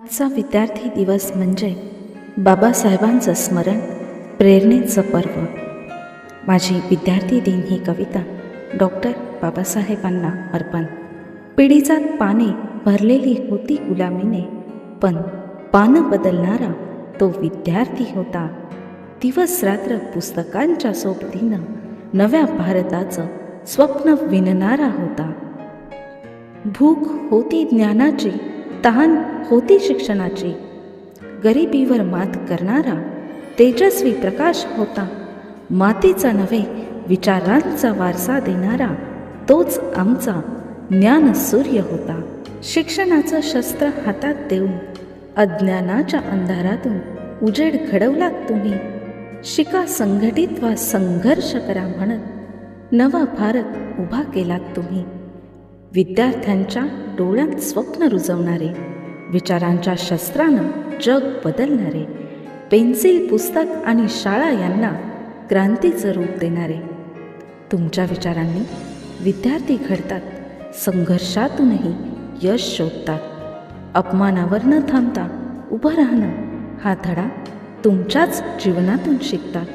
आजचा विद्यार्थी दिवस म्हणजे बाबासाहेबांचं स्मरण, प्रेरणेचं पर्व. माझी विद्यार्थी दिन ही कविता डॉक्टर बाबासाहेबांना अर्पण. पिढीजात पाने भरलेली होती गुलामीने, पण पानं बदलणारा तो विद्यार्थी होता. दिवस रात्र पुस्तकांच्या सोबतीनं नव्या भारताचं स्वप्न विणणारा होता. भूक होती ज्ञानाची, तहान होती शिक्षणाची, गरिबीवर मात करणारा तेजस्वी प्रकाश होता. मातीचा नव्हे विचारांचा वारसा देणारा तोच आमचा ज्ञान सूर्य होता. शिक्षणाचं शस्त्र हातात देऊन अज्ञानाच्या अंधारातून उजेड घडवलात तुम्ही. शिका, संघटित व्हा, संघर्ष करा म्हणत नवा भारत उभा केलात तुम्ही. विद्यार्थ्यांच्या डोळ्यात स्वप्न रुजवणारे, विचारांच्या शस्त्रानं जग बदलणारे, पेन्सिल, पुस्तक आणि शाळा यांना क्रांतीचं रूप देणारे. तुमच्या विचारांनी विद्यार्थी घडतात, संघर्षातूनही यश शोधतात. अपमानावर न थांबता उभं राहणं हा धडा तुमच्याच जीवनातून शिकतात.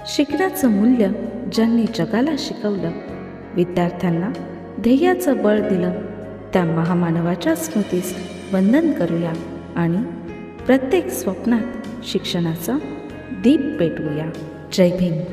शिकण्याचं मूल्य ज्यांनी जगाला शिकवलं, विद्यार्थ्यांना ध्येयाचं बळ दिलं, त्या महामानवाच्या स्मृतीस वंदन करूया आणि प्रत्येक स्वप्नात शिक्षणाचा दीप पेटवूया. जय भीम.